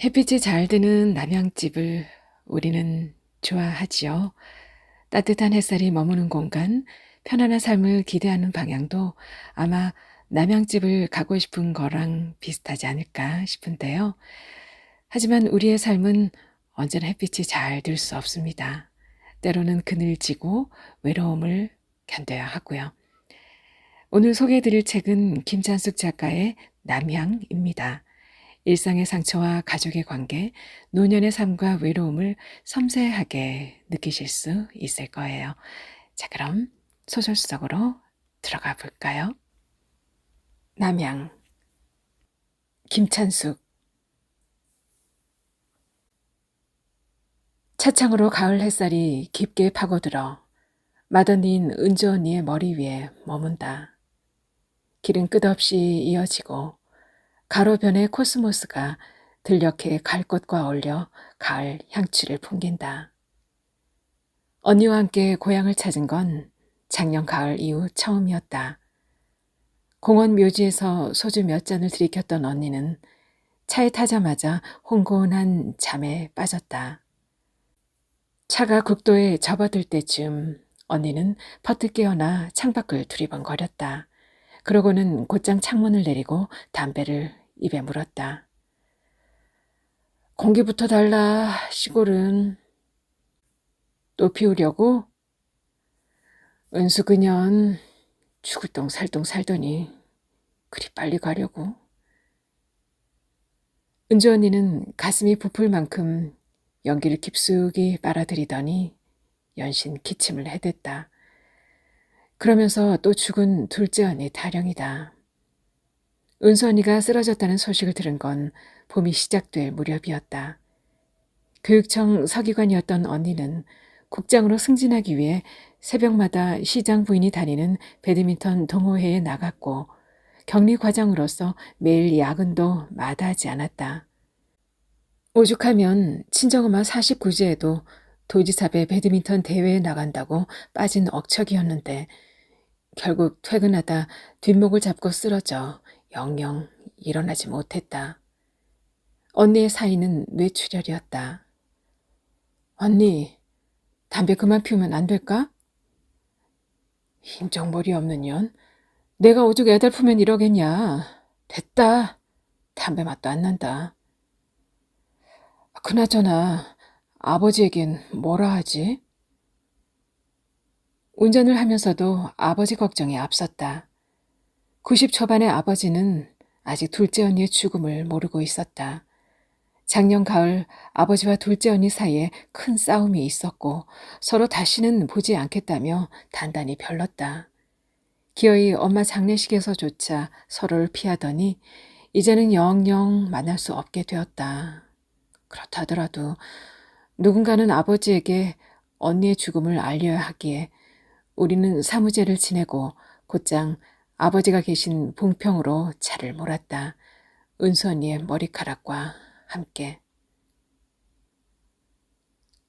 햇빛이 잘 드는 남양집을 우리는 좋아하지요. 따뜻한 햇살이 머무는 공간, 편안한 삶을 기대하는 방향도 아마 남양집을 가고 싶은 거랑 비슷하지 않을까 싶은데요. 하지만 우리의 삶은 언제나 햇빛이 잘 들 수 없습니다. 때로는 그늘지고 외로움을 견뎌야 하고요. 오늘 소개해드릴 책은 김찬숙 작가의 남향입니다. 일상의 상처와 가족의 관계, 노년의 삶과 외로움을 섬세하게 느끼실 수 있을 거예요. 자, 그럼 소설 속으로 들어가 볼까요? 남양, 김찬숙. 차창으로 가을 햇살이 깊게 파고들어 맏언니인 은주 언니의 머리 위에 머문다. 길은 끝없이 이어지고 가로변의 코스모스가 들녘의 갈꽃과 어울려 가을 향취를 풍긴다. 언니와 함께 고향을 찾은 건 작년 가을 이후 처음이었다. 공원 묘지에서 소주 몇 잔을 들이켰던 언니는 차에 타자마자 홍곤한 잠에 빠졌다. 차가 국도에 접어들 때쯤 언니는 퍼뜩 깨어나 창밖을 두리번거렸다. 그러고는 곧장 창문을 내리고 담배를 입에 물었다. 공기부터 달라, 시골은. 또 피우려고? 은수 그년 죽을 똥 살 똥 살더니 그리 빨리 가려고. 은주 언니는 가슴이 부풀 만큼 연기를 깊숙이 빨아들이더니 연신 기침을 해댔다. 그러면서 또 죽은 둘째 언니 타령이다. 은수 언니가 쓰러졌다는 소식을 들은 건 봄이 시작될 무렵이었다. 교육청 서기관이었던 언니는 국장으로 승진하기 위해 새벽마다 시장 부인이 다니는 배드민턴 동호회에 나갔고 격리 과장으로서 매일 야근도 마다하지 않았다. 오죽하면 친정엄마 49제에도 도지사배 배드민턴 대회에 나간다고 빠진 억척이었는데 결국 퇴근하다 뒷목을 잡고 쓰러져 영영 일어나지 못했다. 언니의 사인은 뇌출혈이었다. 언니, 담배 그만 피우면 안 될까? 인정머리 없는 년. 내가 오죽 애달프면 이러겠냐. 됐다. 담배 맛도 안 난다. 그나저나 아버지에겐 뭐라 하지? 운전을 하면서도 아버지 걱정이 앞섰다. 90 초반의 아버지는 아직 둘째 언니의 죽음을 모르고 있었다. 작년 가을 아버지와 둘째 언니 사이에 큰 싸움이 있었고 서로 다시는 보지 않겠다며 단단히 별렀다. 기어이 엄마 장례식에서조차 서로를 피하더니 이제는 영영 만날 수 없게 되었다. 그렇다 하더라도 누군가는 아버지에게 언니의 죽음을 알려야 하기에 우리는 사무제를 지내고 곧장 아버지가 계신 봉평으로 차를 몰았다. 은수 언니의 머리카락과 함께.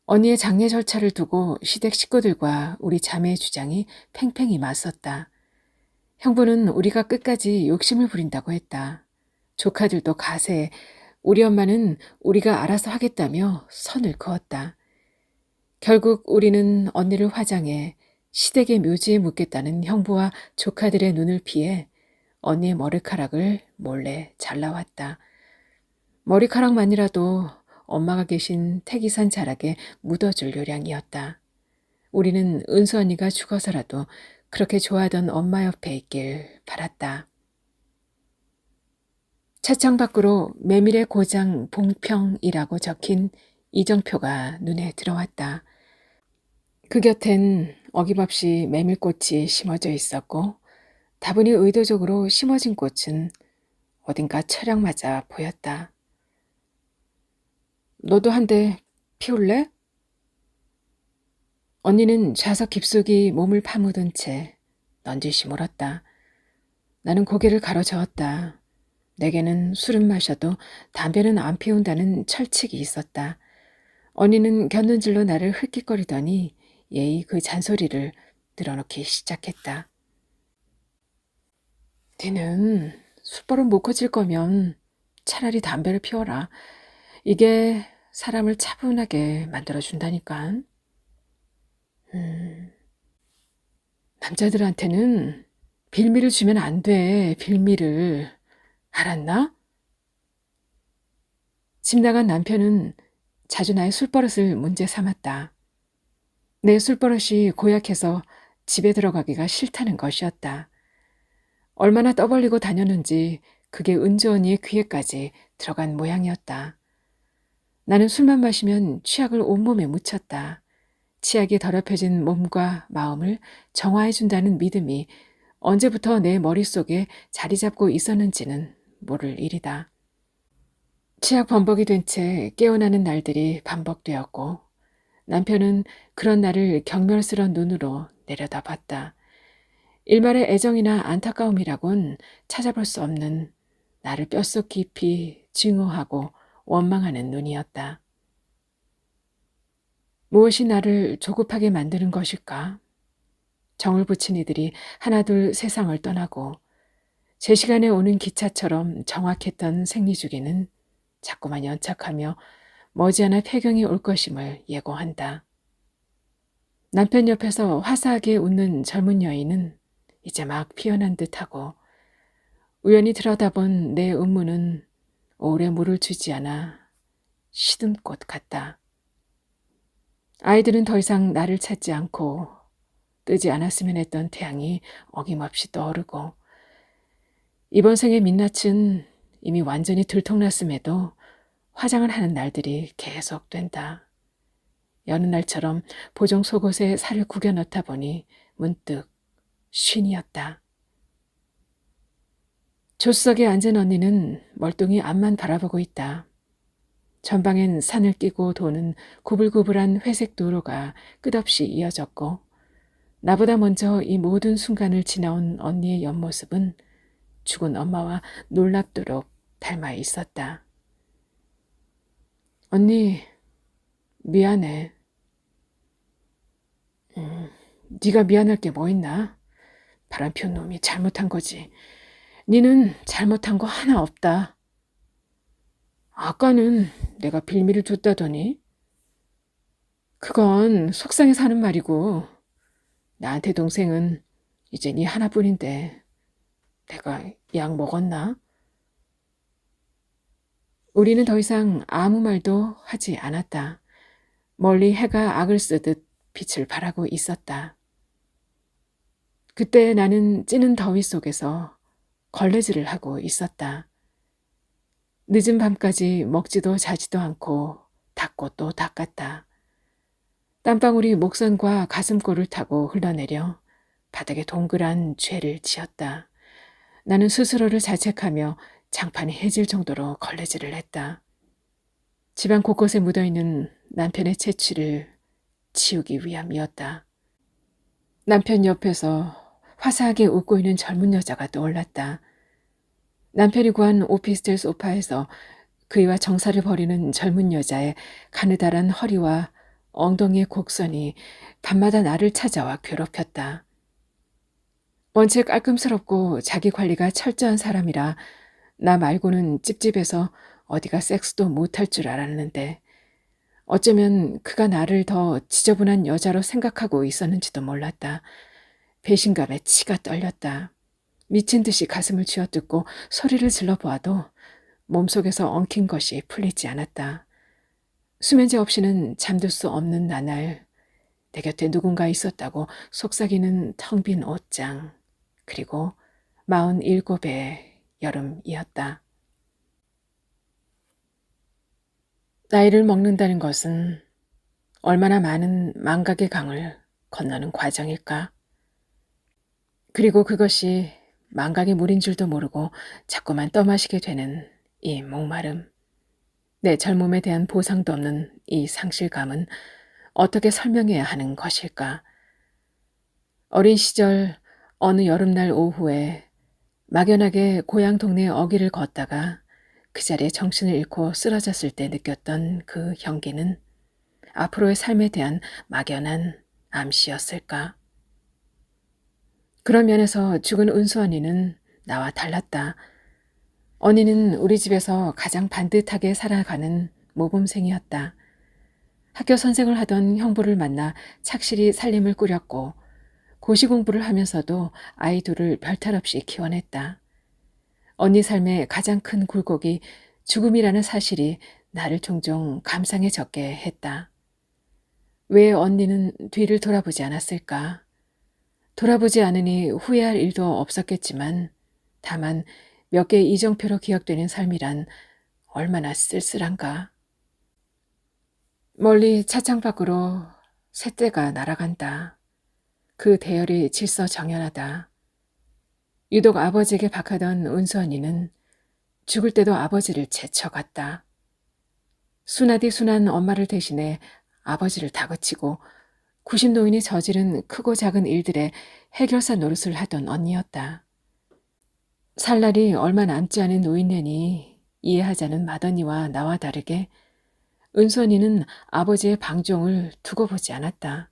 언니의 장례 절차를 두고 시댁 식구들과 우리 자매의 주장이 팽팽히 맞섰다. 형부는 우리가 끝까지 욕심을 부린다고 했다. 조카들도 가세, 우리 엄마는 우리가 알아서 하겠다며 선을 그었다. 결국 우리는 언니를 화장해 시댁의 묘지에 묻겠다는 형부와 조카들의 눈을 피해 언니의 머리카락을 몰래 잘라왔다. 머리카락만이라도 엄마가 계신 태기산 자락에 묻어줄 요량이었다. 우리는 은수 언니가 죽어서라도 그렇게 좋아하던 엄마 옆에 있길 바랐다. 차창 밖으로 메밀의 고장 봉평이라고 적힌 이정표가 눈에 들어왔다. 그 곁엔 어김없이 메밀꽃이 심어져 있었고 다분히 의도적으로 심어진 꽃은 어딘가 철학 맞아 보였다. 너도 한 대 피울래? 언니는 좌석 깊숙이 몸을 파묻은 채 넌지시 물었다. 나는 고개를 가로저었다. 내게는 술은 마셔도 담배는 안 피운다는 철칙이 있었다. 언니는 곁눈질로 나를 홧깃거리더니 예의 그 잔소리를 늘어놓기 시작했다. 니는 술버릇 못 고칠 거면 차라리 담배를 피워라. 이게 사람을 차분하게 만들어준다니까. 남자들한테는 빌미를 주면 안 돼, 빌미를. 알았나? 집 나간 남편은 자주 나의 술버릇을 문제 삼았다. 내 술버릇이 고약해서 집에 들어가기가 싫다는 것이었다. 얼마나 떠벌리고 다녔는지 그게 은주 언니의 귀에까지 들어간 모양이었다. 나는 술만 마시면 치약을 온몸에 묻혔다. 치약이 더럽혀진 몸과 마음을 정화해준다는 믿음이 언제부터 내 머릿속에 자리 잡고 있었는지는 모를 일이다. 치약 범벅이 된 채 깨어나는 날들이 반복되었고 남편은 그런 나를 경멸스러운 눈으로 내려다봤다. 일말의 애정이나 안타까움이라곤 찾아볼 수 없는 나를 뼛속 깊이 증오하고 원망하는 눈이었다. 무엇이 나를 조급하게 만드는 것일까? 정을 붙인 이들이 하나둘 세상을 떠나고 제 시간에 오는 기차처럼 정확했던 생리주기는 자꾸만 연착하며 머지않아 폐경이 올 것임을 예고한다. 남편 옆에서 화사하게 웃는 젊은 여인은 이제 막 피어난 듯하고 우연히 들여다본 내 음무는 오래 물을 주지 않아 시든 꽃 같다. 아이들은 더 이상 나를 찾지 않고 뜨지 않았으면 했던 태양이 어김없이 떠오르고 이번 생의 민낯은 이미 완전히 들통났음에도 화장을 하는 날들이 계속된다. 여느 날처럼 보종 속옷에 살을 구겨 넣다 보니 문득 쉰이었다. 조수석에 앉은 언니는 멀뚱히 앞만 바라보고 있다. 전방엔 산을 끼고 도는 구불구불한 회색 도로가 끝없이 이어졌고 나보다 먼저 이 모든 순간을 지나온 언니의 옆모습은 죽은 엄마와 놀랍도록 닮아 있었다. 언니, 미안해. 네가 미안할 게 뭐 있나? 바람피운 놈이 잘못한 거지. 니는 잘못한 거 하나 없다. 아까는 내가 빌미를 줬다더니 그건 속상해서 하는 말이고 나한테 동생은 이제 니 하나뿐인데 내가 약 먹었나? 우리는 더 이상 아무 말도 하지 않았다. 멀리 해가 악을 쓰듯 빛을 발하고 있었다. 그때 나는 찌는 더위 속에서 걸레질을 하고 있었다. 늦은 밤까지 먹지도 자지도 않고 닦고 또 닦았다. 땀방울이 목선과 가슴골을 타고 흘러내려 바닥에 동그란 죄를 지었다. 나는 스스로를 자책하며 장판이 해질 정도로 걸레질을 했다. 집안 곳곳에 묻어있는 남편의 채취를 치우기 위함이었다. 남편 옆에서 화사하게 웃고 있는 젊은 여자가 떠올랐다. 남편이 구한 오피스텔 소파에서 그이와 정사를 벌이는 젊은 여자의 가느다란 허리와 엉덩이의 곡선이 밤마다 나를 찾아와 괴롭혔다. 원체 깔끔스럽고 자기 관리가 철저한 사람이라 나 말고는 찝찝해서 어디가 섹스도 못할 줄 알았는데 어쩌면 그가 나를 더 지저분한 여자로 생각하고 있었는지도 몰랐다. 배신감에 치가 떨렸다. 미친 듯이 가슴을 쥐어뜯고 소리를 질러보아도 몸속에서 엉킨 것이 풀리지 않았다. 수면제 없이는 잠들 수 없는 나날, 내 곁에 누군가 있었다고 속삭이는 텅 빈 옷장, 그리고 47의 여름이었다. 나이를 먹는다는 것은 얼마나 많은 망각의 강을 건너는 과정일까? 그리고 그것이 망각의 물인 줄도 모르고 자꾸만 떠마시게 되는 이 목마름. 내 젊음에 대한 보상도 없는 이 상실감은 어떻게 설명해야 하는 것일까? 어린 시절 어느 여름날 오후에 막연하게 고향 동네 어귀를 걷다가 그 자리에 정신을 잃고 쓰러졌을 때 느꼈던 그 향기는 앞으로의 삶에 대한 막연한 암시였을까? 그런 면에서 죽은 은수 언니는 나와 달랐다. 언니는 우리 집에서 가장 반듯하게 살아가는 모범생이었다. 학교 선생을 하던 형부를 만나 착실히 살림을 꾸렸고 고시 공부를 하면서도 아이 둘을 별탈 없이 키워냈다. 언니 삶의 가장 큰 굴곡이 죽음이라는 사실이 나를 종종 감상에 적게 했다. 왜 언니는 뒤를 돌아보지 않았을까? 돌아보지 않으니 후회할 일도 없었겠지만 다만 몇 개의 이정표로 기억되는 삶이란 얼마나 쓸쓸한가. 멀리 차창 밖으로 새떼가 날아간다. 그 대열이 질서정연하다. 유독 아버지에게 박하던 은수 언니는 죽을 때도 아버지를 제쳐갔다. 순하디 순한 엄마를 대신해 아버지를 다그치고 90노인이 저지른 크고 작은 일들의 해결사 노릇을 하던 언니였다. 살 날이 얼마 남지 않은 노인네니 이해하자는 맏언니와 나와 다르게 은수 언니는 아버지의 방종을 두고 보지 않았다.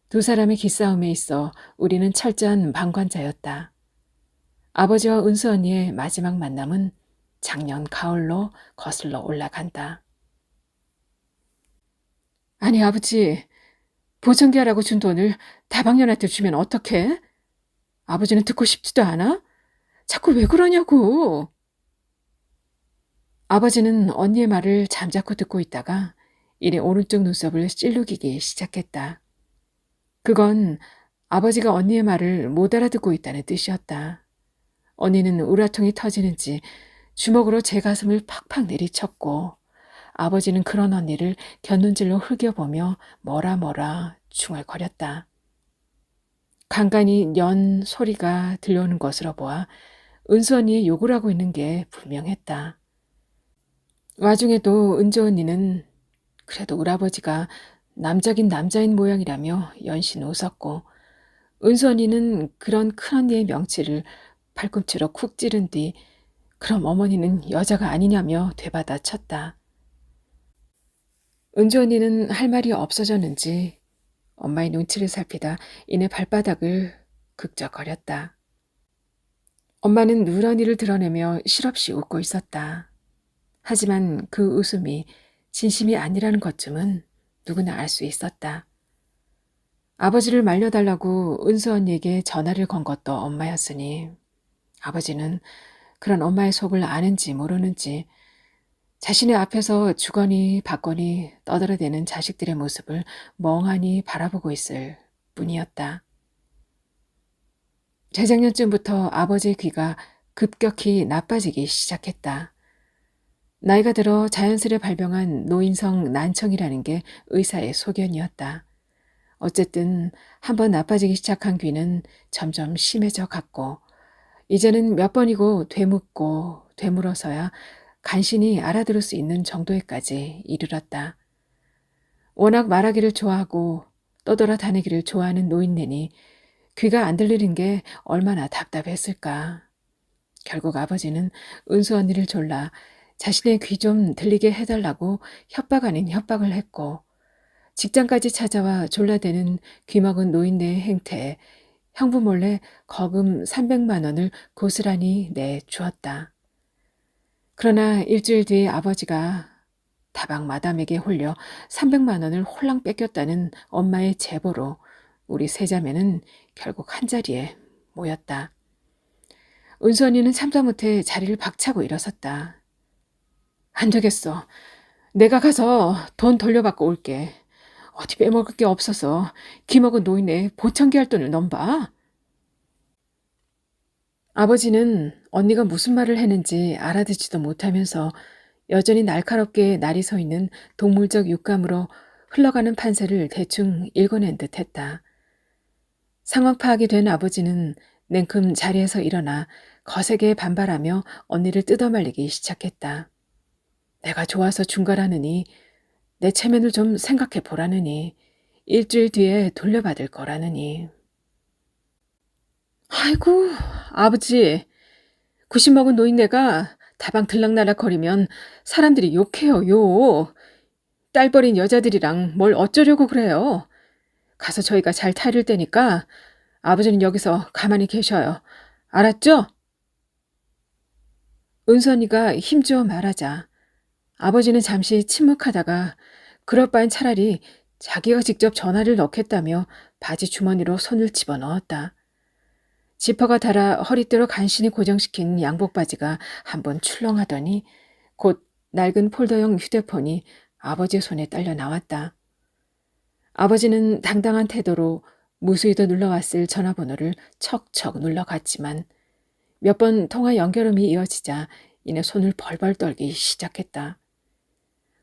두 사람의 기싸움에 있어 우리는 철저한 방관자였다. 아버지와 은수 언니의 마지막 만남은 작년 가을로 거슬러 올라간다. 아니 아버지, 보청기하라고 준 돈을 다방년한테 주면 어떡해? 아버지는 듣고 싶지도 않아? 자꾸 왜 그러냐고. 아버지는 언니의 말을 잠자코 듣고 있다가 이내 오른쪽 눈썹을 찔르기기 시작했다. 그건 아버지가 언니의 말을 못 알아듣고 있다는 뜻이었다. 언니는 우라통이 터지는지 주먹으로 제 가슴을 팍팍 내리쳤고 아버지는 그런 언니를 곁눈질로 흘겨보며 뭐라 중얼거렸다. 간간히 연 소리가 들려오는 것으로 보아 은수 언니의 욕을 하고 있는 게 분명했다. 와중에도 은주 언니는 그래도 우리 아버지가 남자긴 남자인 모양이라며 연신 웃었고 은수 언니는 그런 큰언니의 명치를 팔꿈치로 쿡 찌른 뒤 그럼 어머니는 여자가 아니냐며 되받아 쳤다. 은주 언니는 할 말이 없어졌는지 엄마의 눈치를 살피다 이내 발바닥을 극적거렸다. 엄마는 누런이를 드러내며 실없이 웃고 있었다. 하지만 그 웃음이 진심이 아니라는 것쯤은 누구나 알 수 있었다. 아버지를 말려달라고 은수 언니에게 전화를 건 것도 엄마였으니 아버지는 그런 엄마의 속을 아는지 모르는지 자신의 앞에서 주거니 받거니 떠들어대는 자식들의 모습을 멍하니 바라보고 있을 뿐이었다. 재작년쯤부터 아버지의 귀가 급격히 나빠지기 시작했다. 나이가 들어 자연스레 발병한 노인성 난청이라는 게 의사의 소견이었다. 어쨌든 한번 나빠지기 시작한 귀는 점점 심해져 갔고 이제는 몇 번이고 되묻고 되물어서야 간신히 알아들을 수 있는 정도에까지 이르렀다. 워낙 말하기를 좋아하고 떠돌아다니기를 좋아하는 노인네니 귀가 안 들리는 게 얼마나 답답했을까. 결국 아버지는 은수 언니를 졸라 자신의 귀 좀 들리게 해달라고 협박 아닌 협박을 했고 직장까지 찾아와 졸라대는 귀먹은 노인네의 행태에 형부 몰래 거금 300만 원을 고스란히 내주었다. 그러나 일주일 뒤에 아버지가 다방 마담에게 홀려 300만 원을 홀랑 뺏겼다는 엄마의 제보로 우리 세 자매는 결국 한자리에 모였다. 은수 언니는 참다 못해 자리를 박차고 일어섰다. 안 되겠어. 내가 가서 돈 돌려받고 올게. 어디 빼먹을 게 없어서 기먹은 노인네 보청기 할 돈을 넘봐. 아버지는 언니가 무슨 말을 했는지 알아듣지도 못하면서 여전히 날카롭게 날이 서 있는 동물적 육감으로 흘러가는 판세를 대충 읽어낸 듯 했다. 상황 파악이 된 아버지는 냉큼 자리에서 일어나 거세게 반발하며 언니를 뜯어말리기 시작했다. 내가 좋아서 중가라느니 내 체면을 좀 생각해 보라느니 일주일 뒤에 돌려받을 거라느니. 아이고 아버지 90 먹은 노인네가 다방 들락날락거리면 사람들이 욕해요 욕. 딸 버린 여자들이랑 뭘 어쩌려고 그래요. 가서 저희가 잘 타이를 때니까 아버지는 여기서 가만히 계셔요. 알았죠? 은선이가 힘주어 말하자 아버지는 잠시 침묵하다가 그럴 바엔 차라리 자기가 직접 전화를 넣겠다며 바지 주머니로 손을 집어넣었다. 지퍼가 달아 허리띠로 간신히 고정시킨 양복 바지가 한번 출렁하더니 곧 낡은 폴더형 휴대폰이 아버지의 손에 딸려 나왔다. 아버지는 당당한 태도로 무수히도 눌러왔을 전화번호를 척척 눌러갔지만 몇 번 통화 연결음이 이어지자 이내 손을 벌벌 떨기 시작했다.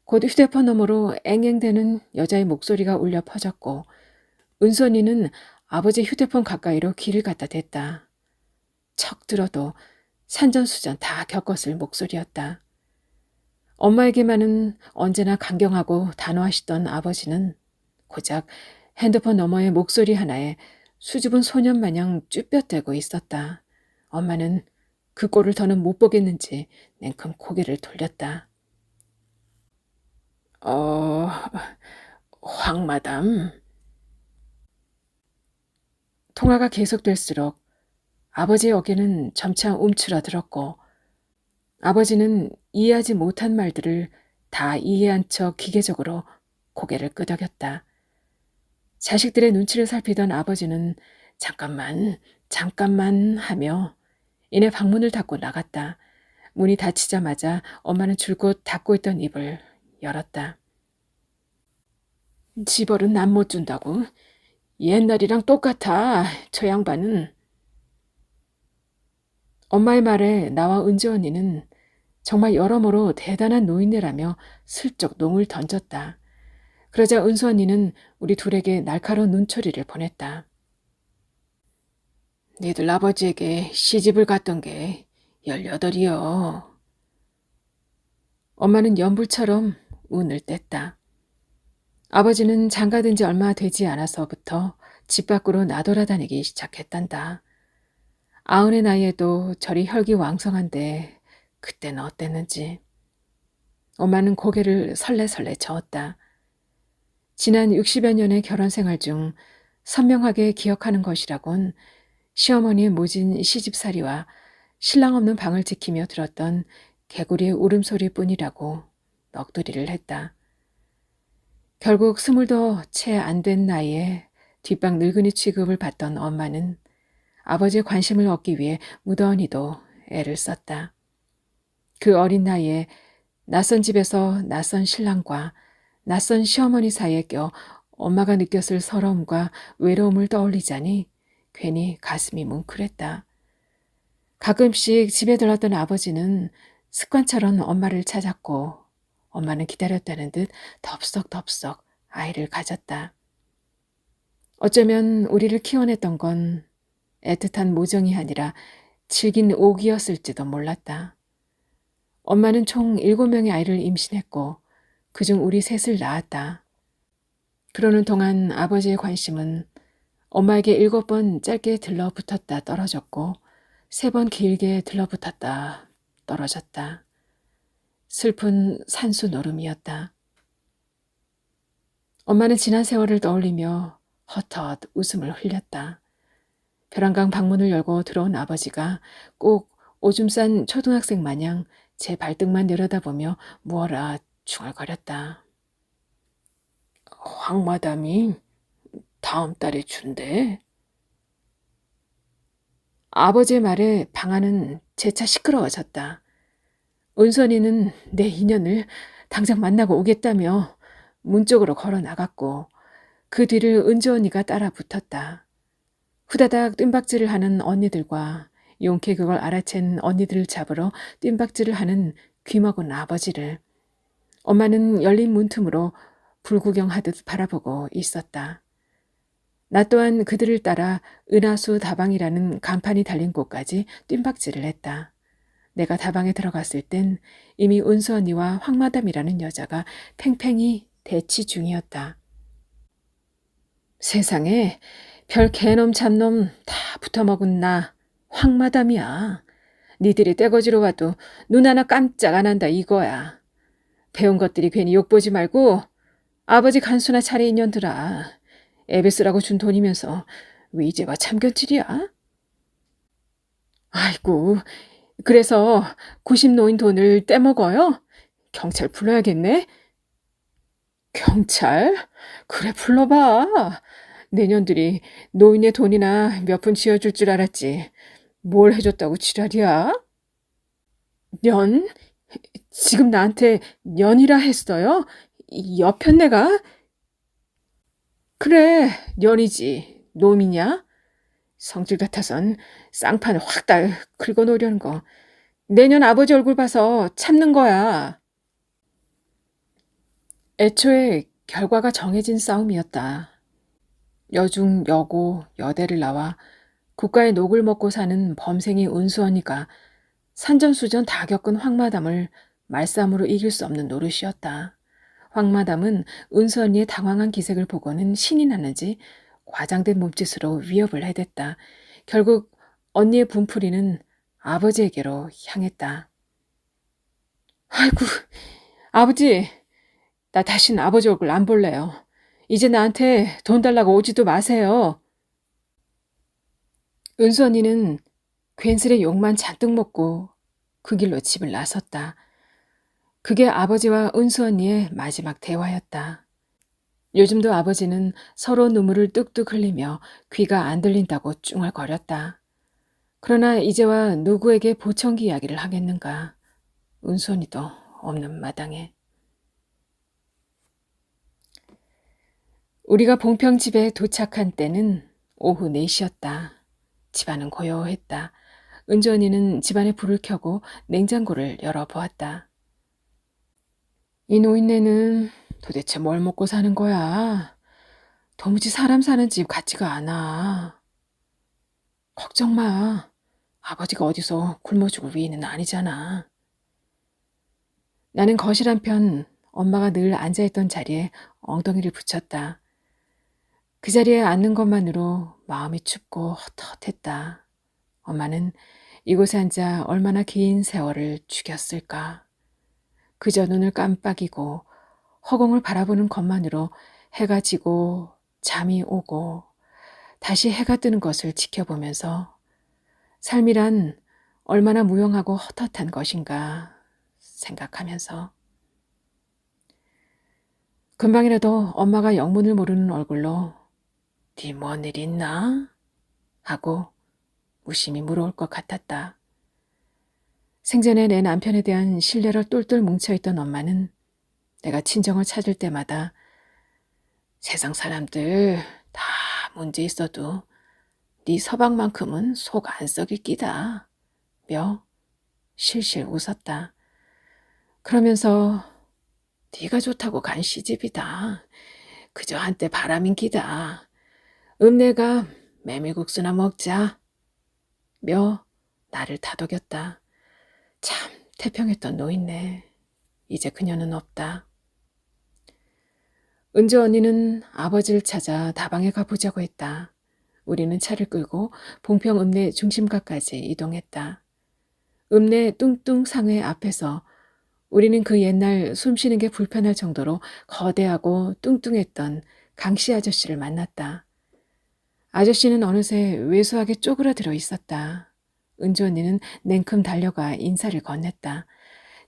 곧 휴대폰 너머로 앵앵대는 여자의 목소리가 울려 퍼졌고 은수 언니는 아버지 휴대폰 가까이로 귀를 갖다 댔다. 척 들어도 산전수전 다 겪었을 목소리였다. 엄마에게만은 언제나 강경하고 단호하시던 아버지는 고작 핸드폰 너머의 목소리 하나에 수줍은 소년 마냥 쭈뼛대고 있었다. 엄마는 그 꼴을 더는 못 보겠는지 냉큼 고개를 돌렸다. 황마담. 통화가 계속될수록 아버지의 어깨는 점차 움츠러들었고 아버지는 이해하지 못한 말들을 다 이해한 척 기계적으로 고개를 끄덕였다. 자식들의 눈치를 살피던 아버지는 잠깐만 하며 이내 방문을 닫고 나갔다. 문이 닫히자마자 엄마는 줄곧 닫고 있던 입을 열었다. 집얼은 난 못 준다고? 옛날이랑 똑같아, 저 양반은. 엄마의 말에 나와 은주 언니는 정말 여러모로 대단한 노인네라며 슬쩍 농을 던졌다. 그러자 은수 언니는 우리 둘에게 날카로운 눈초리를 보냈다. 니들 아버지에게 시집을 갔던 게 18이요. 엄마는 연불처럼 운을 뗐다. 아버지는 장가든 지 얼마 되지 않아서부터 집 밖으로 나돌아다니기 시작했단다. 90의 나이에도 저리 혈기왕성한데 그때는 어땠는지. 엄마는 고개를 설레설레 저었다. 지난 60여 년의 결혼 생활 중 선명하게 기억하는 것이라곤 시어머니의 모진 시집살이와 신랑 없는 방을 지키며 들었던 개구리의 울음소리뿐이라고 넋두리를 했다. 결국 20도 채 안 된 나이에 뒷방 늙은이 취급을 받던 엄마는 아버지의 관심을 얻기 위해 무던히도 애를 썼다. 그 어린 나이에 낯선 집에서 낯선 신랑과 낯선 시어머니 사이에 껴 엄마가 느꼈을 서러움과 외로움을 떠올리자니 괜히 가슴이 뭉클했다. 가끔씩 집에 들렀던 아버지는 습관처럼 엄마를 찾았고 엄마는 기다렸다는 듯 덥석덥석 아이를 가졌다. 어쩌면 우리를 키워냈던 건 애틋한 모정이 아니라 질긴 오기였을지도 몰랐다. 엄마는 총 7명의 아이를 임신했고 그중 우리 셋을 낳았다. 그러는 동안 아버지의 관심은 엄마에게 7번 짧게 들러붙었다 떨어졌고 3번 길게 들러붙었다 떨어졌다. 슬픈 산수 노름이었다. 엄마는 지난 세월을 떠올리며 헛헛 웃음을 흘렸다. 벼랑강 방문을 열고 들어온 아버지가 꼭 오줌 싼 초등학생 마냥 제 발등만 내려다보며 무어라 중얼거렸다. 황마담이 다음 달에 준대. 아버지의 말에 방 안은 재차 시끄러워졌다. 은선이는 내 인연을 당장 만나고 오겠다며 문 쪽으로 걸어 나갔고 그 뒤를 은주 언니가 따라 붙었다. 후다닥 뜀박질을 하는 언니들과 용케 그걸 알아챈 언니들을 잡으러 뜀박질을 하는 귀먹은 아버지를 엄마는 열린 문틈으로 불구경하듯 바라보고 있었다. 나 또한 그들을 따라 은하수 다방이라는 간판이 달린 곳까지 뜀박질을 했다. 내가 다방에 들어갔을 땐 이미 은수 언니와 황마담이라는 여자가 팽팽히 대치 중이었다. 세상에 별 개놈 잡놈 다 붙어먹은 나 황마담이야. 니들이 떼거지로 와도 눈 하나 깜짝 안 한다 이거야. 배운 것들이 괜히 욕보지 말고 아버지 간수나 차례 인연들아. 애비 쓰라고 준 돈이면서 왜 이제와 참견질이야? 아이고, 그래서 90노인 돈을 떼먹어요? 경찰 불러야겠네? 경찰? 그래, 불러봐. 내년들이 노인의 돈이나 몇 푼 쥐어줄 줄 알았지. 뭘 해줬다고 지랄이야? 년? 지금 나한테 년이라 했어요? 옆편 내가? 그래, 년이지. 놈이냐? 성질 같아선 쌍판 확달 긁어놓으려는 거. 내년 아버지 얼굴 봐서 참는 거야. 애초에 결과가 정해진 싸움이었다. 여중, 여고, 여대를 나와 국가의 녹을 먹고 사는 범생이 은수 언니가 산전수전 다 겪은 황마담을 말싸움으로 이길 수 없는 노릇이었다. 황마담은 은수 언니의 당황한 기색을 보고는 신이 났는지 과장된 몸짓으로 위협을 해댔다. 결국 언니의 분풀이는 아버지에게로 향했다. 아이고, 아버지, 나 다신 아버지 얼굴 안 볼래요. 이제 나한테 돈 달라고 오지도 마세요. 은수 언니는 괜스레 욕만 잔뜩 먹고 그 길로 집을 나섰다. 그게 아버지와 은수 언니의 마지막 대화였다. 요즘도 아버지는 서로 눈물을 뚝뚝 흘리며 귀가 안 들린다고 쭝얼거렸다. 그러나 이제와 누구에게 보청기 이야기를 하겠는가. 은수 언니도 없는 마당에. 우리가 봉평집에 도착한 때는 오후 4시였다. 집안은 고요했다. 은주 언니는 집안에 불을 켜고 냉장고를 열어보았다. 이 노인네는 도대체 뭘 먹고 사는 거야? 도무지 사람 사는 집 같지가 않아. 걱정 마. 아버지가 어디서 굶어 죽을 위인은 아니잖아. 나는 거실 한편 엄마가 늘 앉아있던 자리에 엉덩이를 붙였다. 그 자리에 앉는 것만으로 마음이 춥고 헛헛했다. 엄마는 이곳에 앉아 얼마나 긴 세월을 죽였을까. 그저 눈을 깜빡이고 허공을 바라보는 것만으로 해가 지고 잠이 오고 다시 해가 뜨는 것을 지켜보면서 삶이란 얼마나 무용하고 헛헛한 것인가 생각하면서 금방이라도 엄마가 영문을 모르는 얼굴로 네 뭔 일 있나? 하고 무심히 물어올 것 같았다. 생전에 내 남편에 대한 신뢰를 똘똘 뭉쳐있던 엄마는 내가 친정을 찾을 때마다 세상 사람들 다 문제 있어도 네 서방만큼은 속 안 썩일 끼다 며 실실 웃었다. 그러면서 네가 좋다고 간 시집이다. 그저 한때 바람인 기다. 읍내가 메밀국수나 먹자 며 나를 다독였다. 참 태평했던 노인네. 이제 그녀는 없다. 은주 언니는 아버지를 찾아 다방에 가보자고 했다. 우리는 차를 끌고 봉평 읍내 중심가까지 이동했다. 읍내 뚱뚱 상회 앞에서 우리는 그 옛날 숨쉬는 게 불편할 정도로 거대하고 뚱뚱했던 강씨 아저씨를 만났다. 아저씨는 어느새 왜소하게 쪼그라들어 있었다. 은주 언니는 냉큼 달려가 인사를 건넸다.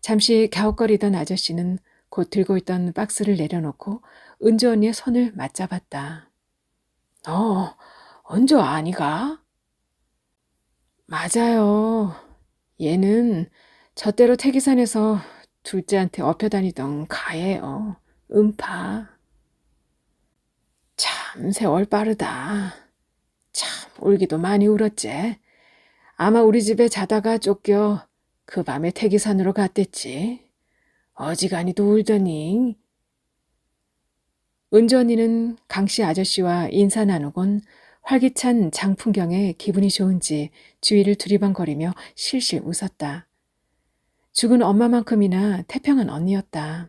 잠시 갸웃거리던 아저씨는 곧 들고 있던 박스를 내려놓고 은주 언니의 손을 맞잡았다. 너 은주 아니가? 맞아요. 얘는 저때로 태기산에서 둘째한테 업혀 다니던 가예요. 음파. 참 세월 빠르다. 참 울기도 많이 울었지. 아마 우리 집에 자다가 쫓겨 그 밤에 태기산으로 갔댔지. 어지간히도 울더니. 은주 언니는 강씨 아저씨와 인사 나누곤 활기찬 장풍경에 기분이 좋은지 주위를 두리번거리며 실실 웃었다. 죽은 엄마만큼이나 태평한 언니였다.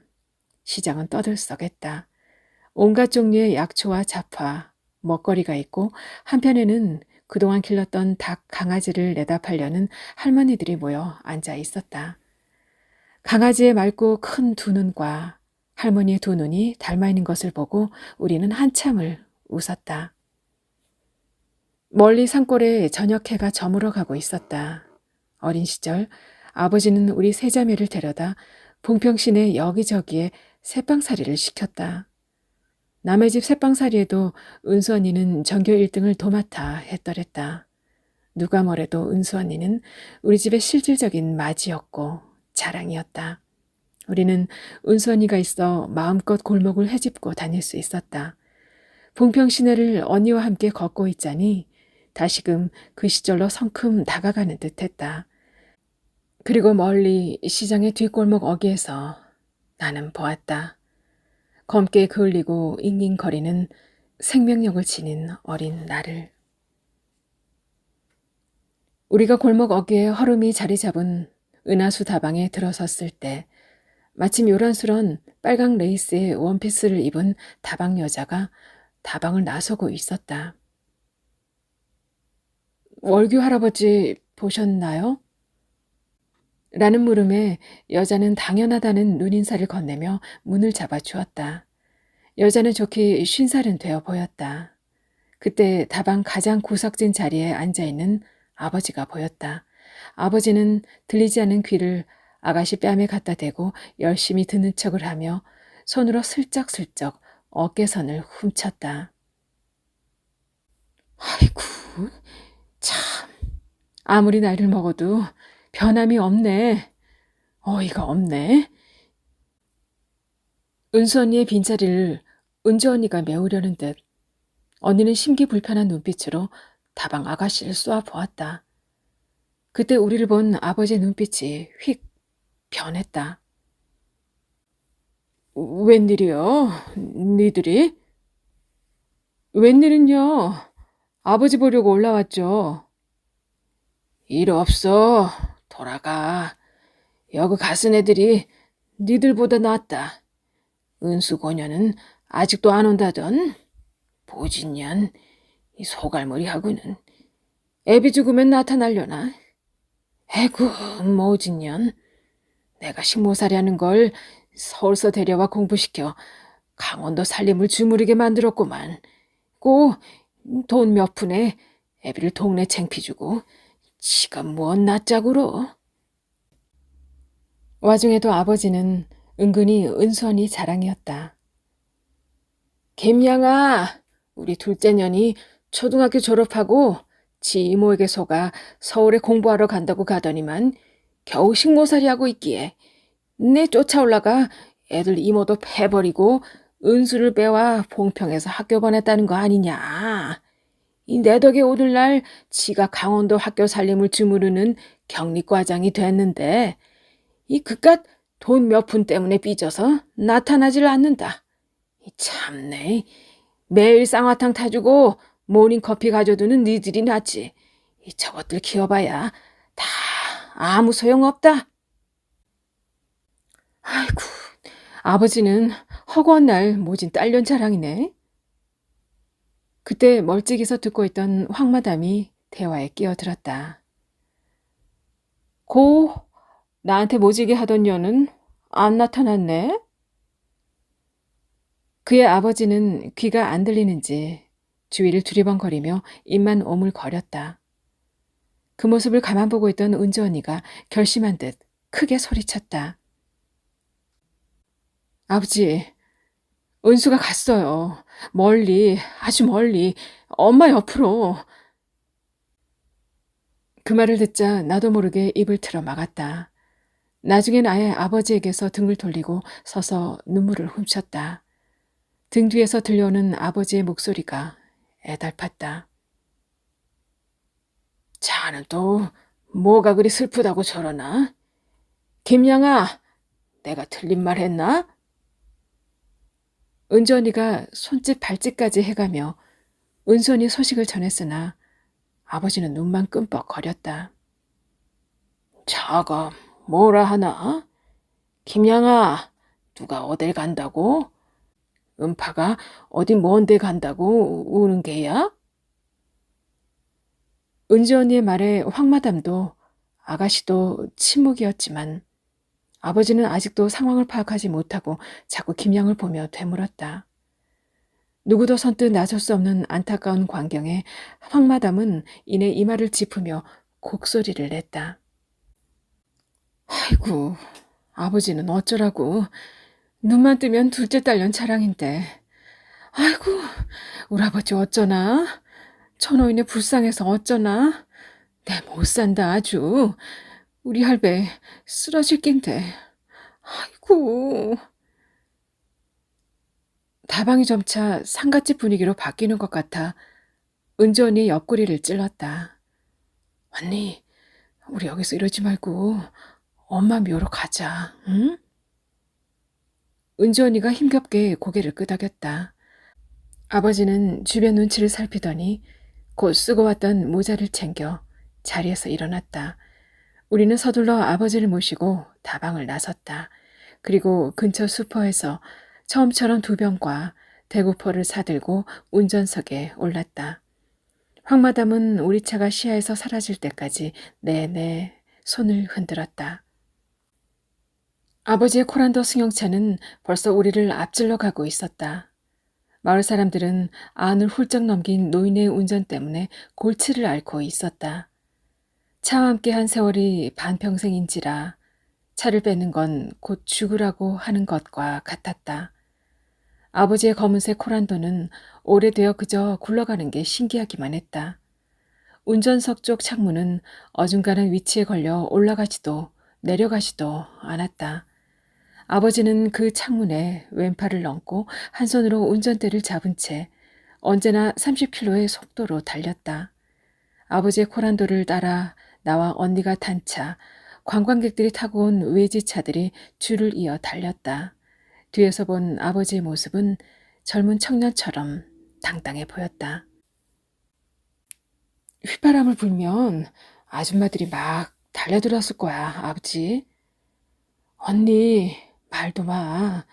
시장은 떠들썩했다. 온갖 종류의 약초와 잡화, 먹거리가 있고 한편에는 그동안 길렀던 닭, 강아지를 내다 팔려는 할머니들이 모여 앉아 있었다. 강아지의 맑고 큰 두 눈과 할머니의 두 눈이 닮아 있는 것을 보고 우리는 한참을 웃었다. 멀리 산골에 저녁 해가 저물어 가고 있었다. 어린 시절 아버지는 우리 세 자매를 데려다 봉평시내 여기저기에 새빵살이를 시켰다. 남의 집 새빵살이에도 은수 언니는 전교 1등을 도맡아 했더랬다. 누가 뭐래도 은수 언니는 우리 집의 실질적인 맞이였고 자랑이었다. 우리는 은수 언니가 있어 마음껏 골목을 헤집고 다닐 수 있었다. 봉평 시내를 언니와 함께 걷고 있자니 다시금 그 시절로 성큼 다가가는 듯했다. 그리고 멀리 시장의 뒷골목 어귀에서 나는 보았다. 검게 그을리고 잉잉거리는 생명력을 지닌 어린 나를. 우리가 골목 어귀에 허름이 자리 잡은 은하수 다방에 들어섰을 때 마침 요란스런 빨강 레이스의 원피스를 입은 다방 여자가 다방을 나서고 있었다. 월규 할아버지 보셨나요? 라는 물음에 여자는 당연하다는 눈인사를 건네며 문을 잡아주었다. 여자는 좋게 50살은 되어 보였다. 그때 다방 가장 구석진 자리에 앉아있는 아버지가 보였다. 아버지는 들리지 않는 귀를 아가씨 뺨에 갖다 대고 열심히 듣는 척을 하며 손으로 슬쩍슬쩍 어깨선을 훔쳤다. 아이고, 참, 아무리 나이를 먹어도 변함이 없네. 어이가 없네. 은수 언니의 빈자리를 은주 언니가 메우려는 듯 언니는 심기불편한 눈빛으로 다방 아가씨를 쏘아보았다. 그때 우리를 본 아버지의 눈빛이 휙 변했다. 웬일이요? 니들이? 웬일은요? 아버지 보려고 올라왔죠. 일 없어. 돌아가. 여기 가슨 애들이 니들보다 낫다. 은수 고녀는 아직도 안 온다던. 보진년, 이 소갈머리하고는 애비 죽으면 나타나려나. 에구, 모진년. 내가 식모살이 하는 걸 서울서 데려와 공부시켜 강원도 살림을 주무르게 만들었구만. 꼭 돈 몇 푼에 애비를 동네 챙피 주고 지가 뭔 낯짝으로. 와중에도 아버지는 은근히 은수언니 자랑이었다. 김양아, 우리 둘째 년이 초등학교 졸업하고 지 이모에게 속아 서울에 공부하러 간다고 가더니만 겨우 식모살이 하고 있기에 내 쫓아올라가 애들 이모도 패버리고 은수를 빼와 봉평에서 학교 보냈다는 거 아니냐. 이 내 덕에 오늘날 지가 강원도 학교 살림을 주무르는 격리과장이 됐는데 이 그깟 돈 몇 푼 때문에 삐져서 나타나질 않는다. 참네. 매일 쌍화탕 타주고 모닝커피 가져두는 니들이 낫지. 저것들 키워봐야 다 아무 소용없다. 아이고, 아버지는 허구한 날 모진 딸년 자랑이네. 그때 멀찍이서 듣고 있던 황마담이 대화에 끼어들었다. 고, 나한테 모지게 하던 년은 안 나타났네? 그의 아버지는 귀가 안 들리는지 주위를 두리번거리며 입만 오물거렸다. 그 모습을 가만 보고 있던 은주 언니가 결심한 듯 크게 소리쳤다. 아버지, 은수가 갔어요. 멀리, 아주 멀리, 엄마 옆으로. 그 말을 듣자 나도 모르게 입을 틀어 막았다. 나중엔 아예 아버지에게서 등을 돌리고 서서 눈물을 훔쳤다. 등 뒤에서 들려오는 아버지의 목소리가 애달팠다. 자는 또 뭐가 그리 슬프다고 저러나? 김양아, 내가 틀린 말 했나? 은주 언니가 손짓 발짓까지 해가며 은수 언니 소식을 전했으나 아버지는 눈만 끔뻑 거렸다. 저거 뭐라 하나? 김양아, 누가 어딜 간다고? 은파가 어디 먼데 간다고 우는 게야? 은주 언니의 말에 황마담도 아가씨도 침묵이었지만 아버지는 아직도 상황을 파악하지 못하고 자꾸 김양을 보며 되물었다. 누구도 선뜻 나설 수 없는 안타까운 광경에 황마담은 이내 이마를 짚으며 곡소리를 냈다. 아이고, 아버지는 어쩌라고. 눈만 뜨면 둘째 딸년 자랑인데. 아이고, 우리 아버지 어쩌나? 천호인의 불쌍해서 어쩌나? 내 못 산다 아주. 우리 할배 쓰러질 낀데. 아이고. 다방이 점차 상갓집 분위기로 바뀌는 것 같아 은주 언니 옆구리를 찔렀다. 언니, 우리 여기서 이러지 말고 엄마 묘로 가자, 응? 은주 언니가 힘겹게 고개를 끄덕였다. 아버지는 주변 눈치를 살피더니 곧 쓰고 왔던 모자를 챙겨 자리에서 일어났다. 우리는 서둘러 아버지를 모시고 다방을 나섰다. 그리고 근처 슈퍼에서 처음처럼 두 병과 대구포를 사들고 운전석에 올랐다. 황마담은 우리 차가 시야에서 사라질 때까지 내내 손을 흔들었다. 아버지의 코란도 승용차는 벌써 우리를 앞질러 가고 있었다. 마을 사람들은 안을 훌쩍 넘긴 노인의 운전 때문에 골치를 앓고 있었다. 차와 함께한 세월이 반평생인지라 차를 빼는 건 곧 죽으라고 하는 것과 같았다. 아버지의 검은색 코란도는 오래되어 그저 굴러가는 게 신기하기만 했다. 운전석 쪽 창문은 어중간한 위치에 걸려 올라가지도 내려가지도 않았다. 아버지는 그 창문에 왼팔을 얹고 한 손으로 운전대를 잡은 채 언제나 30km의 속도로 달렸다. 아버지의 코란도를 따라 나와 언니가 탄 차, 관광객들이 타고 온 외제차들이 줄을 이어 달렸다. 뒤에서 본 아버지의 모습은 젊은 청년처럼 당당해 보였다. 휘바람을 불면 아줌마들이 막 달려들었을 거야, 아버지. 언니, 말도 마.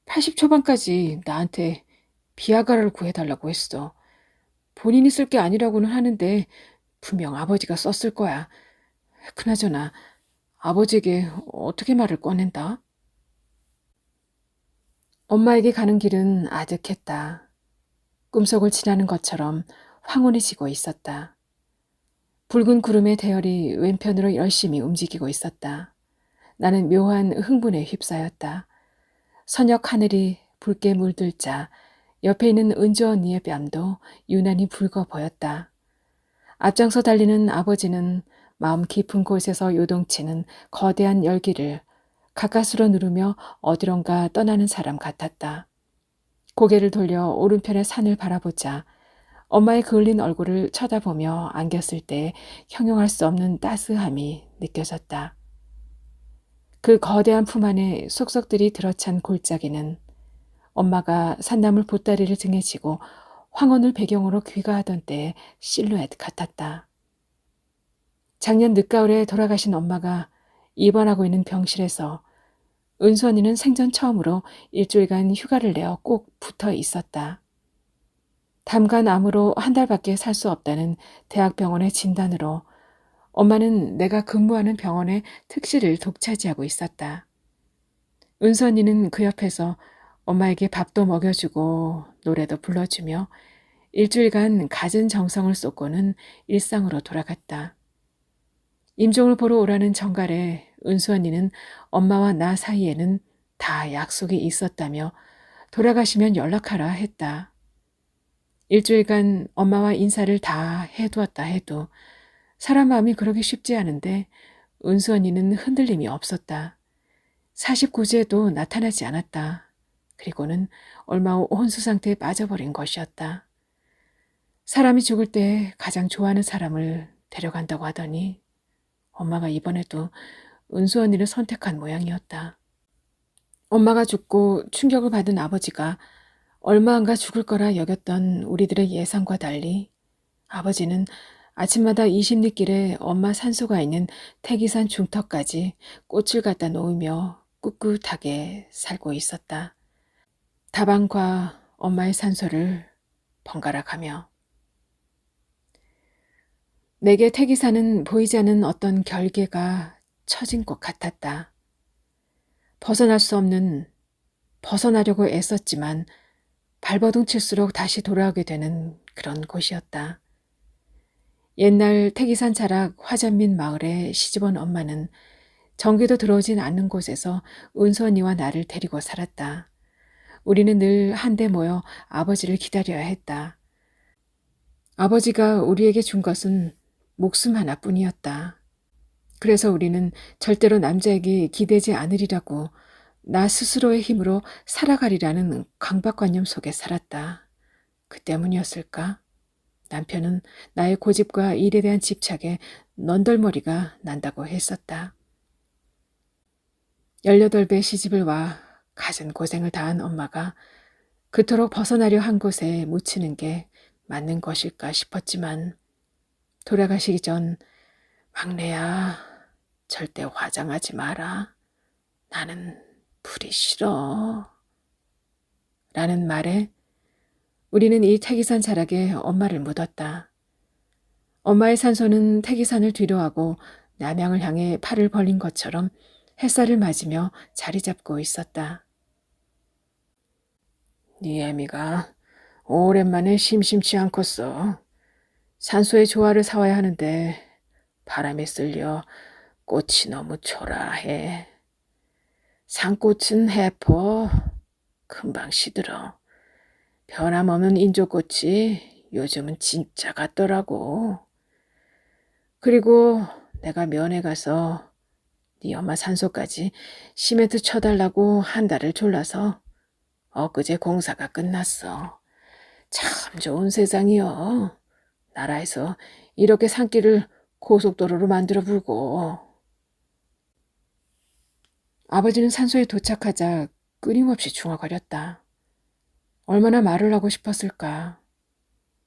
80 초반까지 나한테 비아가라를 구해달라고 했어. 본인이 쓸 게 아니라고는 하는데 분명 아버지가 썼을 거야. 그나저나 아버지에게 어떻게 말을 꺼낸다? 엄마에게 가는 길은 아득했다. 꿈속을 지나는 것처럼 황혼해지고 있었다. 붉은 구름의 대열이 왼편으로 열심히 움직이고 있었다. 나는 묘한 흥분에 휩싸였다. 선역 하늘이 붉게 물들자 옆에 있는 은주 언니의 뺨도 유난히 붉어 보였다. 앞장서 달리는 아버지는 마음 깊은 곳에서 요동치는 거대한 열기를 가까스로 누르며 어디론가 떠나는 사람 같았다. 고개를 돌려 오른편의 산을 바라보자 엄마의 그을린 얼굴을 쳐다보며 안겼을 때 형용할 수 없는 따스함이 느껴졌다. 그 거대한 품 안에 속속들이 들어찬 골짜기는 엄마가 산나물 보따리를 등에 지고 황혼을 배경으로 귀가하던 때의 실루엣 같았다. 작년 늦가을에 돌아가신 엄마가 입원하고 있는 병실에서 은수 언니는 생전 처음으로 일주일간 휴가를 내어 꼭 붙어 있었다. 담간암으로 한 달밖에 살 수 없다는 대학병원의 진단으로 엄마는 내가 근무하는 병원의 특실을 독차지하고 있었다. 은수 언니는 그 옆에서 엄마에게 밥도 먹여주고 노래도 불러주며 일주일간 갖은 정성을 쏟고는 일상으로 돌아갔다. 임종을 보러 오라는 정갈에 은수 언니는 엄마와 나 사이에는 다 약속이 있었다며 돌아가시면 연락하라 했다. 일주일간 엄마와 인사를 다 해두었다 해도 사람 마음이 그러기 쉽지 않은데 은수 언니는 흔들림이 없었다. 49제도 나타나지 않았다. 그리고는 얼마 후 혼수 상태에 빠져버린 것이었다. 사람이 죽을 때 가장 좋아하는 사람을 데려간다고 하더니 엄마가 이번에도 은수 언니를 선택한 모양이었다. 엄마가 죽고 충격을 받은 아버지가 얼마 안가 죽을 거라 여겼던 우리들의 예상과 달리 아버지는 아침마다 20리길에 엄마 산소가 있는 태기산 중턱까지 꽃을 갖다 놓으며 꿋꿋하게 살고 있었다. 다방과 엄마의 산소를 번갈아 가며 내게 태기산은 보이지 않는 어떤 결계가 처진 것 같았다. 벗어날 수 없는, 벗어나려고 애썼지만 발버둥 칠수록 다시 돌아오게 되는 그런 곳이었다. 옛날 태기산 자락 화전민 마을에 시집온 엄마는 전기도 들어오진 않는 곳에서 은수 언니와 나를 데리고 살았다. 우리는 늘 한데 모여 아버지를 기다려야 했다. 아버지가 우리에게 준 것은 목숨 하나뿐이었다. 그래서 우리는 절대로 남자에게 기대지 않으리라고 나 스스로의 힘으로 살아가리라는 강박관념 속에 살았다. 그 때문이었을까? 남편은 나의 고집과 일에 대한 집착에 넌덜머리가 난다고 했었다. 18배 시집을 와 갖은 고생을 다한 엄마가 그토록 벗어나려 한 곳에 묻히는 게 맞는 것일까 싶었지만 돌아가시기 전 막내야 절대 화장하지 마라. 나는 불이 싫어. 라는 말에 우리는 이 태기산 자락에 엄마를 묻었다. 엄마의 산소는 태기산을 뒤로하고 남양을 향해 팔을 벌린 것처럼 햇살을 맞으며 자리 잡고 있었다. 네 애미가 오랜만에 심심치 않겠어. 산소의 조화를 사와야 하는데 바람에 쓸려 꽃이 너무 초라해. 산꽃은 해퍼 금방 시들어. 변함없는 인조꽃이 요즘은 진짜 같더라고. 그리고 내가 면회 가서 네 엄마 산소까지 시멘트 쳐달라고 한 달을 졸라서 엊그제 공사가 끝났어. 참 좋은 세상이여. 나라에서 이렇게 산길을 고속도로로 만들어 불고. 아버지는 산소에 도착하자 끊임없이 중얼거렸다. 얼마나 말을 하고 싶었을까.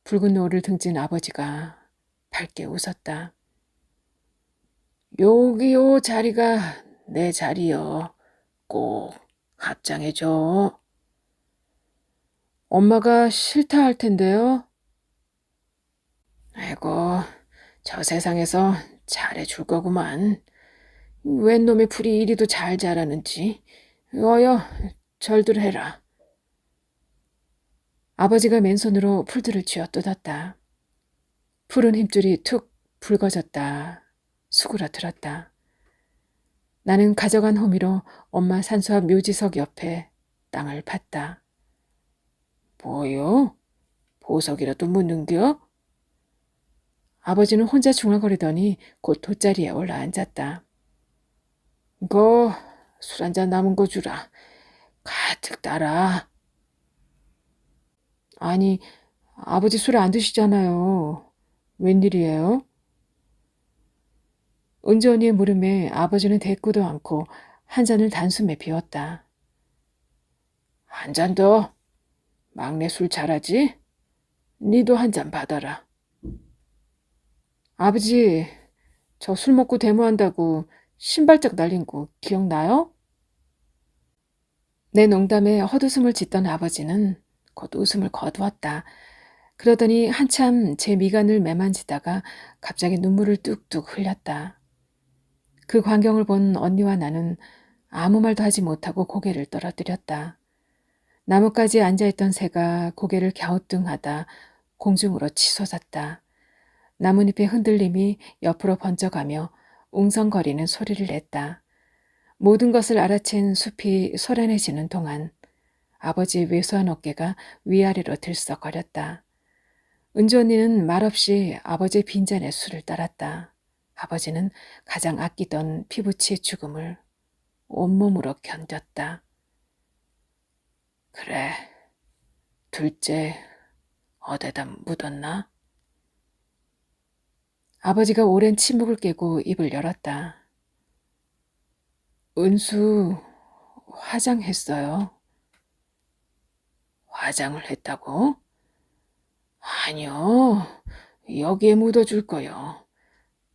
붉은 노을을 등진 아버지가 밝게 웃었다. 여기 요 자리가 내 자리여. 꼭 합장해줘. 엄마가 싫다 할 텐데요. 아이고, 저 세상에서 잘해줄 거구만. 웬 놈의 풀이 이리도 잘 자라는지. 어여, 절들 해라. 아버지가 맨손으로 풀들을 쥐어 뜯었다. 푸른 힘줄이 툭 붉어졌다. 수그러들었다. 나는 가져간 호미로 엄마 산소앞 묘지석 옆에 땅을 팠다. 뭐요? 보석이라도 묻는겨? 아버지는 혼자 중얼거리더니 곧 돗자리에 올라앉았다. 이거 술 한잔 남은 거 주라. 가득 따라. 아니, 아버지 술 안 드시잖아요. 웬일이에요? 은주 언니의 물음에 아버지는 대꾸도 않고 한 잔을 단숨에 비웠다. 한 잔 더. 막내 술 잘하지? 니도 한 잔 받아라. 아버지, 저 술 먹고 데모한다고 신발짝 날린 거 기억나요? 내 농담에 헛웃음을 짓던 아버지는 곧 웃음을 거두었다. 그러더니 한참 제 미간을 매만지다가 갑자기 눈물을 뚝뚝 흘렸다. 그 광경을 본 언니와 나는 아무 말도 하지 못하고 고개를 떨어뜨렸다. 나뭇가지에 앉아있던 새가 고개를 갸우뚱하다 공중으로 치솟았다. 나뭇잎의 흔들림이 옆으로 번져가며 웅성거리는 소리를 냈다. 모든 것을 알아챈 숲이 소란해지는 동안 아버지의 왜소한 어깨가 위아래로 들썩거렸다. 은주 언니는 말없이 아버지의 빈잔에 술을 따랐다. 아버지는 가장 아끼던 피부치의 죽음을 온몸으로 견뎠다. 그래, 둘째 어디다 묻었나? 아버지가 오랜 침묵을 깨고 입을 열었다. 은수 화장했어요. 화장을 했다고? 아니요, 여기에 묻어줄 거요.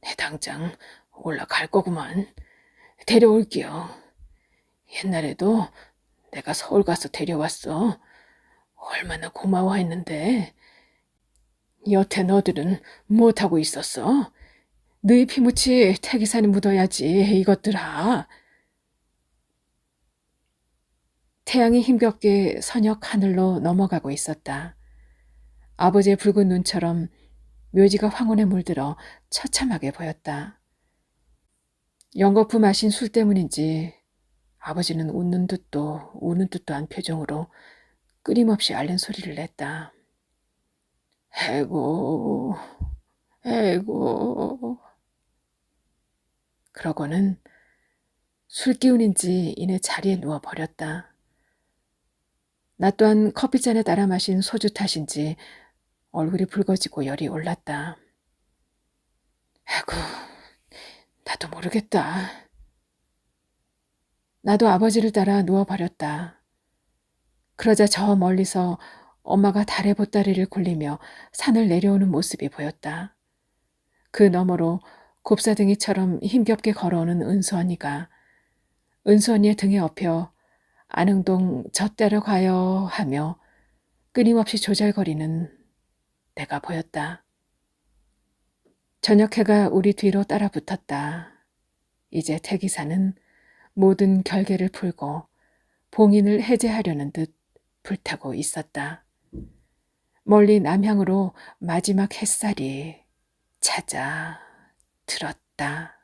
내 당장 올라갈 거구만. 데려올게요. 옛날에도 내가 서울 가서 데려왔어. 얼마나 고마워했는데. 여태 너들은 못하고 있었어. 너희 피묻이 태기산에 묻어야지 이것들아. 태양이 힘겹게 서녁 하늘로 넘어가고 있었다. 아버지의 붉은 눈처럼 묘지가 황혼에 물들어 처참하게 보였다. 연거푸 마신 술 때문인지 아버지는 웃는 듯도 우는 듯도 한 표정으로 끊임없이 앓는 소리를 냈다. 에고, 에고. 그러고는 술 기운인지 이내 자리에 누워버렸다. 나 또한 커피잔에 따라 마신 소주 탓인지 얼굴이 붉어지고 열이 올랐다. 아이고, 나도 모르겠다. 나도 아버지를 따라 누워버렸다. 그러자 저 멀리서 엄마가 달의 보따리를 굴리며 산을 내려오는 모습이 보였다. 그 너머로 곱사등이처럼 힘겹게 걸어오는 은수 언니가 은수 언니의 등에 업혀 안흥동 젖대러 가요 하며 끊임없이 조잘거리는 내가 보였다. 저녁해가 우리 뒤로 따라 붙었다. 이제 태기사는 모든 결계를 풀고 봉인을 해제하려는 듯 불타고 있었다. 멀리 남향으로 마지막 햇살이 찾아 들었다.